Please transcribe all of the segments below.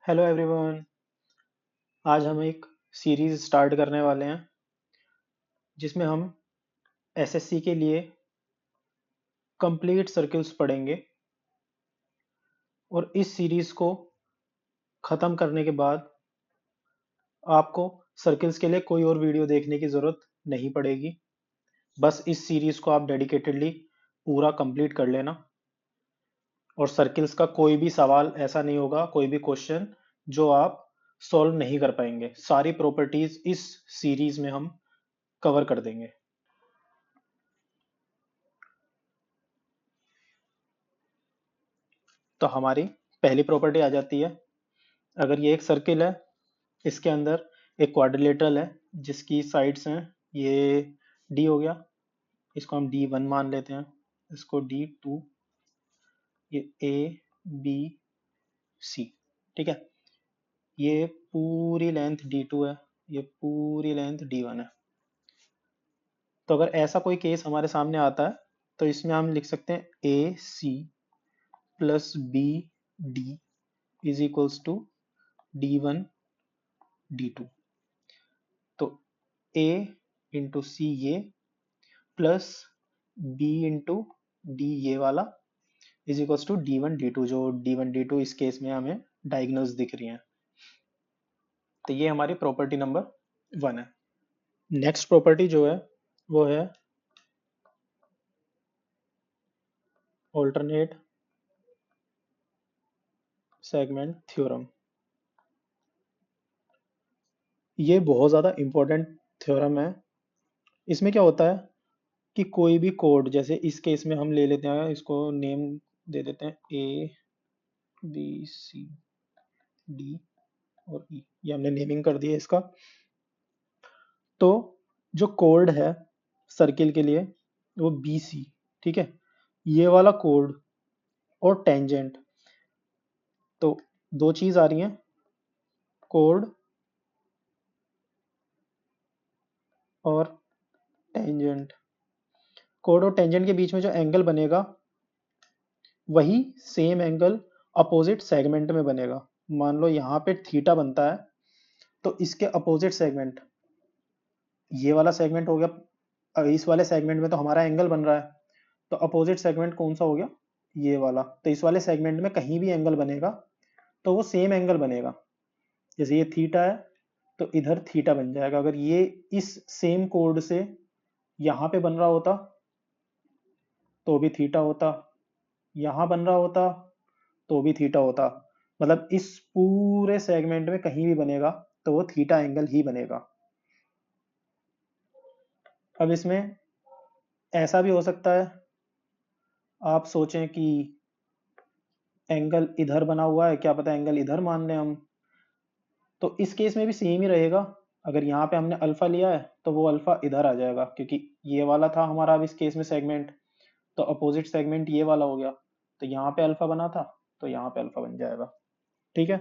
Hello everyone. आज हम एक सीरीज स्टार्ट करने वाले हैं जिसमें हम एसएससी के लिए कंप्लीट सर्कल्स पढ़ेंगे। और इस सीरीज को ख़त्म करने के बाद आपको सर्कल्स के लिए कोई और वीडियो देखने की ज़रूरत नहीं पड़ेगी। बस इस सीरीज को आप डेडिकेटेडली पूरा कंप्लीट कर लेना। और सर्कल्स का कोई भी सवाल ऐसा नहीं होगा, कोई भी क्वेश्चन जो आप सॉल्व नहीं कर पाएंगे। सारी प्रॉपर्टीज इस सीरीज में हम कवर कर देंगे। तो हमारी पहली प्रॉपर्टी आ जाती है, अगर ये एक सर्किल है, इसके अंदर एक क्वाड्रिलेटरल है जिसकी साइड्स हैं ये डी हो गया, इसको हम D1 मान लेते हैं, इसको D2, ये ए बी सी। ठीक है, ये पूरी लेंथ D2 है, ये पूरी लेंथ D1 है। तो अगर ऐसा कोई केस हमारे सामने आता है तो इसमें हम लिख सकते हैं A C plus B D is equals to D1 D2। तो ए इंटू सी ये प्लस बी इंटू डी ये वाला is equals to D1 D2, जो D1 D2 इस केस में हमें डायगोनल्स दिख रही हैं। तो ये हमारी प्रॉपर्टी नंबर 1 है। नेक्स्ट प्रॉपर्टी जो है वो है ऑल्टरनेट सेगमेंट थ्योरम। ये बहुत ज़्यादा इंपॉर्टेंट थ्योरम है। इसमें क्या होता है कि कोई भी कोड, जैसे इस केस में हम ले लेते हैं, इसको नेम दे देते हैं ए बी सी डी और ई, ये हमने नेमिंग कर दिया इसका। तो जो कोड है सर्किल के लिए वो बी सी, ठीक है, ये वाला कोड और टेंजेंट, तो दो चीज आ रही हैं, कोड और टेंजेंट। कोड और टेंजेंट के बीच में जो एंगल बनेगा वही सेम एंगल अपोजिट सेगमेंट में बनेगा। मान लो यहाँ पे थीटा बनता है, तो इसके अपोजिट सेगमेंट, ये वाला सेगमेंट हो गया, इस वाले सेगमेंट में तो हमारा एंगल बन रहा है, तो अपोजिट सेगमेंट कौन सा हो गया, ये वाला। तो इस वाले सेगमेंट में कहीं भी एंगल बनेगा तो वो सेम एंगल बनेगा। जैसे ये थीटा है तो इधर थीटा बन जाएगा। अगर ये इस सेम कोड से यहाँ पे बन रहा होता तो भी थीटा होता, यहाँ बन रहा होता तो भी थीटा होता। मतलब इस पूरे सेगमेंट में कहीं भी बनेगा तो वो थीटा एंगल ही बनेगा। अब इसमें ऐसा भी हो सकता है, आप सोचें कि एंगल इधर बना हुआ है, क्या पता एंगल इधर मान लें हम, तो इस केस में भी सेम ही रहेगा। अगर यहाँ पे हमने अल्फा लिया है तो वो अल्फा इधर आ जाएगा, क्योंकि ये वाला था हमारा अब इस केस में सेगमेंट, तो अपोजिट सेगमेंट ये वाला हो गया, तो यहाँ पे अल्फा बना था तो यहाँ पे अल्फा बन जाएगा। ठीक है,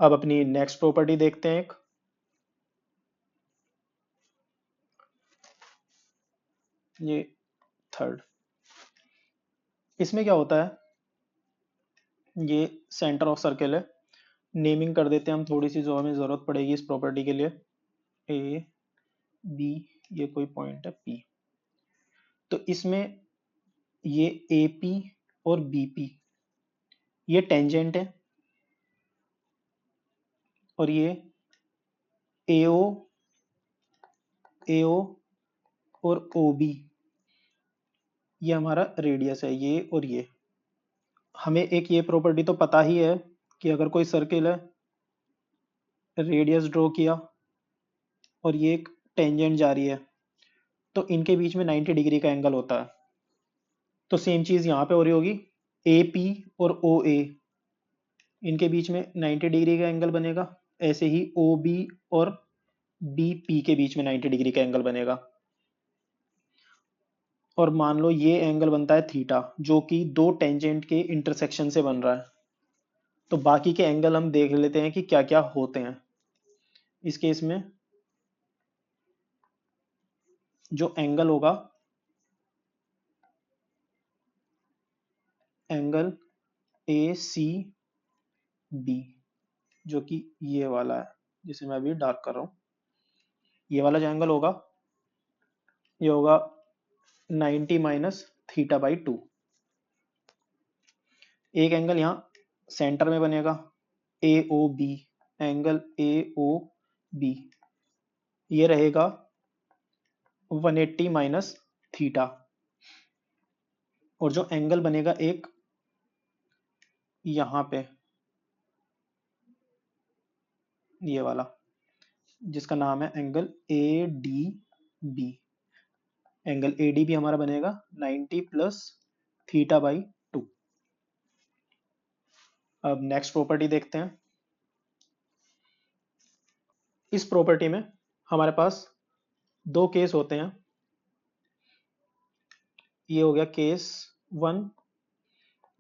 अब अपनी नेक्स्ट प्रॉपर्टी देखते हैं एक, ये थर्ड। इसमें क्या होता है, ये सेंटर ऑफ सर्कल है, नेमिंग कर देते हैं हम थोड़ी सी जो हमें जरूरत पड़ेगी इस प्रॉपर्टी के लिए। ए बी, ये कोई पॉइंट है पी, तो इसमें ये ए पी और बी पी ये टेंजेंट है, और ये एओ एओ और ओ बी ये हमारा रेडियस है, ये और ये। हमें एक ये प्रॉपर्टी तो पता ही है कि अगर कोई सर्किल है, रेडियस ड्रॉ किया और ये एक टेंजेंट जा रही है, तो इनके बीच में 90 डिग्री का एंगल होता है। तो सेम चीज यहाँ पे हो रही होगी, ए पी और ओ ए, इनके बीच में 90 डिग्री का एंगल बनेगा। ऐसे ही ओ बी और बी पी के बीच में 90 डिग्री का एंगल बनेगा। और मान लो ये एंगल बनता है थीटा, जो कि दो टेंजेंट के इंटरसेक्शन से बन रहा है। तो बाकी के एंगल हम देख लेते हैं कि क्या क्या होते हैं। इस केस में जो एंगल होगा, एंगल ए सी बी, जो कि ये वाला है जिसे मैं अभी डार्क कर रहा हूँ। ये वाला जो एंगल होगा ये होगा 90 माइनस थीटा बाई 2। एक एंगल यहाँ सेंटर में बनेगा A O B, angle A O B ये रहेगा 180 माइनस थीटा। और जो एंगल बनेगा एक यहाँ पे ये वाला जिसका नाम है angle A D B, angle A D B हमारा बनेगा 90 प्लस थीटा बाई 2। अब नेक्स्ट प्रॉपर्टी देखते हैं। इस प्रॉपर्टी में हमारे पास दो केस होते हैं। ये हो गया केस 1,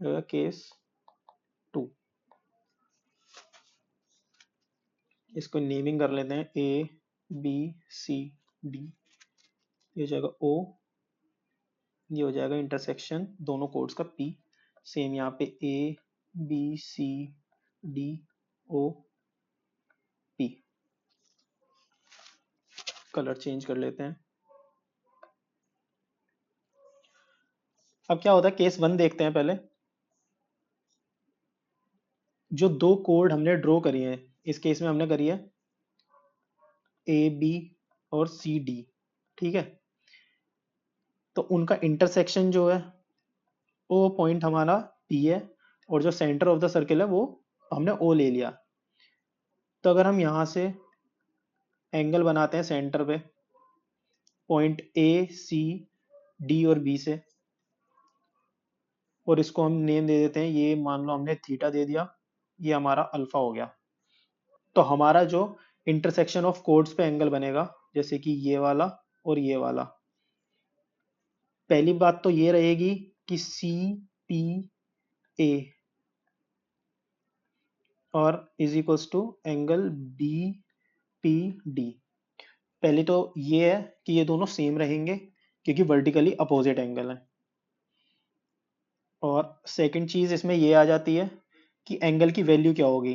हो गया केस 2। इसको नेमिंग कर लेते हैं ए बी सी डी। ये हो जाएगा ओ, ये हो जाएगा इंटरसेक्शन दोनों कोड्स का पी। सेम यहाँ पे A B C D O P. Colour change कर लेते हैं। अब क्या होता है केस 1 देखते हैं पहले। जो दो कोड हमने ड्रॉ करी है इस केस में हमने करी है ए बी और सी डी, ठीक है। तो उनका इंटरसेक्शन जो है वो पॉइंट हमारा पी है और जो सेंटर ऑफ द सर्किल है वो हमने ओ ले लिया। तो अगर हम यहाँ से एंगल बनाते हैं सेंटर पे पॉइंट ए सी डी और बी से, और इसको हम नेम दे देते हैं, ये मान लो हमने थीटा दे दिया, ये हमारा अल्फा हो गया। तो हमारा जो इंटरसेक्शन ऑफ कोड्स पे एंगल बनेगा जैसे कि ये वाला और ये वाला, पहली बात तो ये रहेगी कि सी पी ए और is equals to angle B P D. पहले तो ये है कि ये दोनों सेम रहेंगे क्योंकि वर्टिकली अपोजिट एंगल है। और सेकंड चीज इसमें ये आ जाती है कि एंगल की वैल्यू क्या होगी।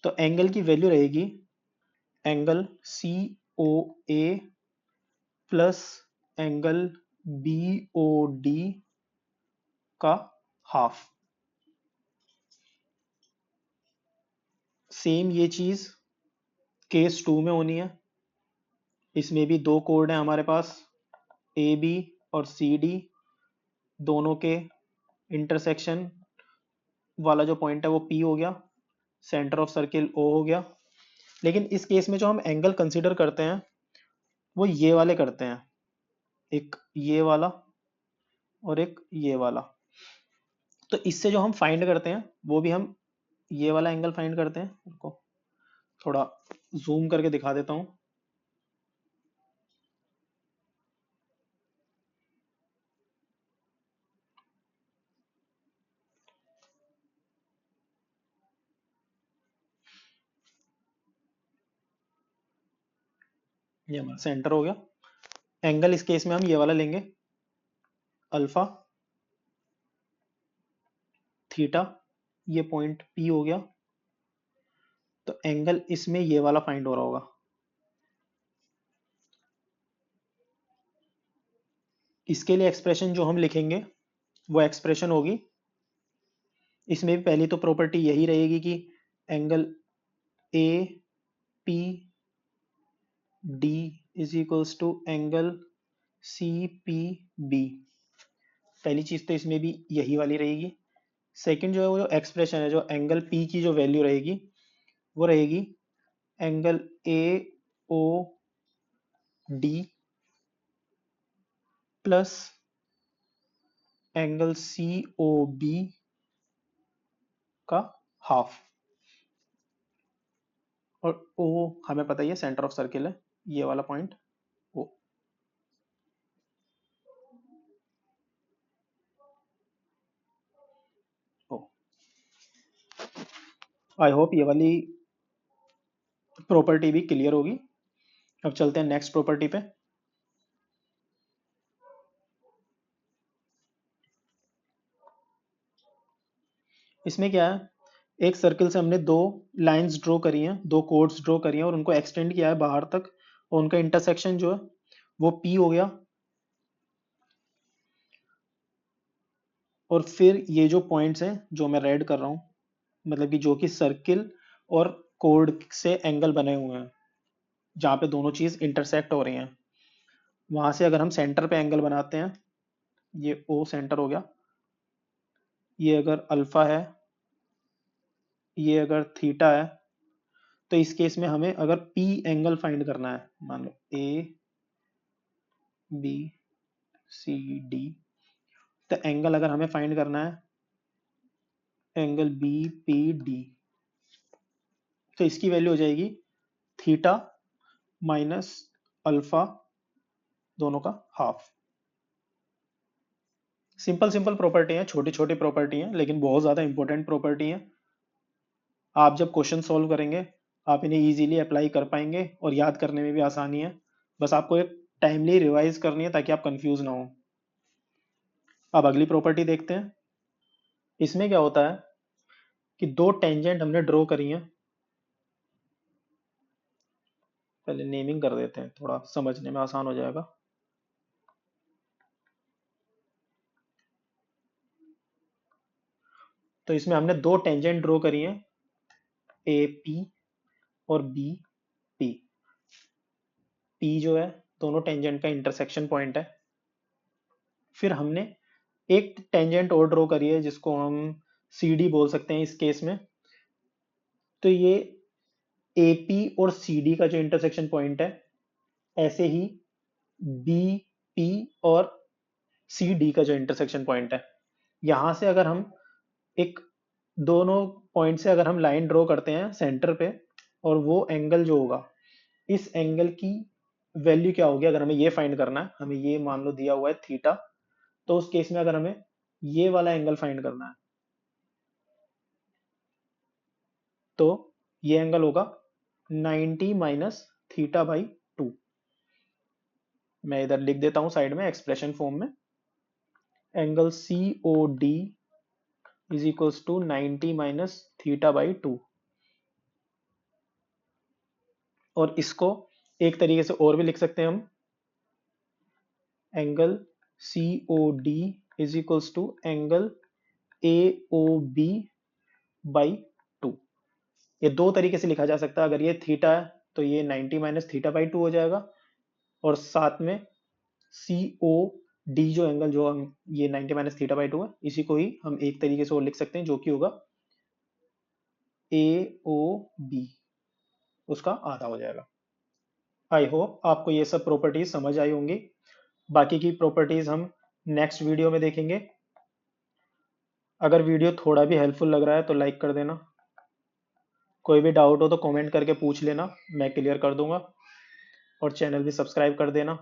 तो एंगल की वैल्यू रहेगी angle C O A plus angle B O D का हाफ। सेम ये चीज केस 2 में होनी है। इसमें भी दो कोड हैं हमारे पास ए बी और सी डी, दोनों के इंटरसेक्शन वाला जो पॉइंट है वो पी हो गया, सेंटर ऑफ सर्किल ओ हो गया। लेकिन इस केस में जो हम एंगल कंसीडर करते हैं वो ये वाले करते हैं, एक ये वाला और एक ये वाला। तो इससे जो हम फाइंड करते हैं वो भी हम ये वाला एंगल फाइंड करते हैं। उनको थोड़ा जूम करके दिखा देता हूं। ये हमारा सेंटर हो गया। एंगल इस केस में हम ये वाला लेंगे अल्फा थीटा, ये पॉइंट पी हो गया। तो एंगल इसमें ये वाला फाइंड हो रहा होगा। इसके लिए एक्सप्रेशन जो हम लिखेंगे वो एक्सप्रेशन होगी, इसमें भी पहली तो प्रॉपर्टी यही रहेगी कि angle A P D is equals to angle C P B. पहली चीज तो इसमें भी यही वाली रहेगी। सेकंड जो है वो जो एक्सप्रेशन है, जो एंगल पी की जो वैल्यू रहेगी वो रहेगी angle A O D plus angle C O B का हाफ। और ओ हमें पता ही है सेंटर ऑफ सर्किल है, ये वाला point O. O I hope ये वाली प्रॉपर्टी भी क्लियर होगी। अब चलते हैं नेक्स्ट प्रॉपर्टी पे। इसमें क्या है, एक सर्किल से हमने दो लाइंस ड्रॉ करी हैं, दो कोड्स ड्रॉ करी हैं और उनको एक्सटेंड किया है बाहर तक, और उनका इंटरसेक्शन जो है वो P हो गया। और फिर ये जो पॉइंट्स हैं जो मैं रेड कर रहा हूँ, मतलब कि जो कि सर्किल और कोड से एंगल बने हुए हैं, जहाँ पे दोनों चीज इंटरसेक्ट हो रही हैं, वहां से अगर हम सेंटर पे एंगल बनाते हैं, ये O सेंटर हो गया, ये अगर अल्फा है, ये अगर थीटा है, तो इस केस में हमें अगर P एंगल फाइंड करना है, मान लो ABCD, तो एंगल अगर हमें फाइंड करना है एंगल BPD, तो इसकी वैल्यू हो जाएगी थीटा माइनस अल्फा, दोनों का हाफ। सिंपल सिंपल प्रॉपर्टी है, छोटी छोटी प्रॉपर्टी है, लेकिन बहुत ज्यादा इंपॉर्टेंट प्रॉपर्टी है। आप जब क्वेश्चन सॉल्व करेंगे आप इन्हें इजीली अप्लाई कर पाएंगे और याद करने में भी आसानी है। बस आपको एक टाइमली रिवाइज करनी है ताकि आप कंफ्यूज ना हो। अब अगली प्रॉपर्टी देखते हैं। इसमें क्या होता है कि दो टेंजेंट हमने ड्रॉ करी हैं, पहले नेमिंग कर देते हैं, थोड़ा समझने में आसान हो जाएगा। तो इसमें हमने दो टेंजेंट ड्रॉ करी हैं, ए पी और बी पी। पी जो है दोनों टेंजेंट का इंटरसेक्शन पॉइंट है। फिर हमने एक टेंजेंट और ड्रॉ करी है जिसको हम सी डी बोल सकते हैं इस केस में। तो ये ए पी और सी डी का जो इंटरसेक्शन पॉइंट है, ऐसे ही बी पी और सी डी का जो इंटरसेक्शन पॉइंट है, यहां से अगर हम एक दोनों पॉइंट से अगर हम लाइन ड्रॉ करते हैं सेंटर पे, और वो एंगल जो होगा, इस एंगल की वैल्यू क्या होगी, अगर हमें ये फाइंड करना है, हमें ये मान लो दिया हुआ है थीटा, तो उस केस में अगर हमें ये वाला एंगल फाइंड करना है, तो ये एंगल होगा 90 माइनस थीटा बाई 2। मैं इधर लिख देता हूं साइड में एक्सप्रेशन फॉर्म में, angle C O D is equals to 90 minus theta by 2। और इसको एक तरीके से और भी लिख सकते हैं हम, angle C O D is equals to angle A O B by 2। ये दो तरीके से लिखा जा सकता है। अगर ये थीटा है तो ये 90 माइनस थीटा बाई 2 हो जाएगा, और साथ में सी ओ डी जो एंगल जो हम ये 90 माइनस थीटा बाई 2 है, इसी को ही हम एक तरीके से और लिख सकते हैं जो कि होगा ए ओ बी, उसका आधा हो जाएगा। आई होप आपको ये सब प्रॉपर्टीज समझ आई होंगी। बाकी की प्रॉपर्टीज हम नेक्स्ट वीडियो में देखेंगे। अगर वीडियो थोड़ा भी हेल्पफुल लग रहा है तो लाइक कर देना। कोई भी डाउट हो तो कमेंट करके पूछ लेना, मैं क्लियर कर दूंगा। और चैनल भी सब्सक्राइब कर देना।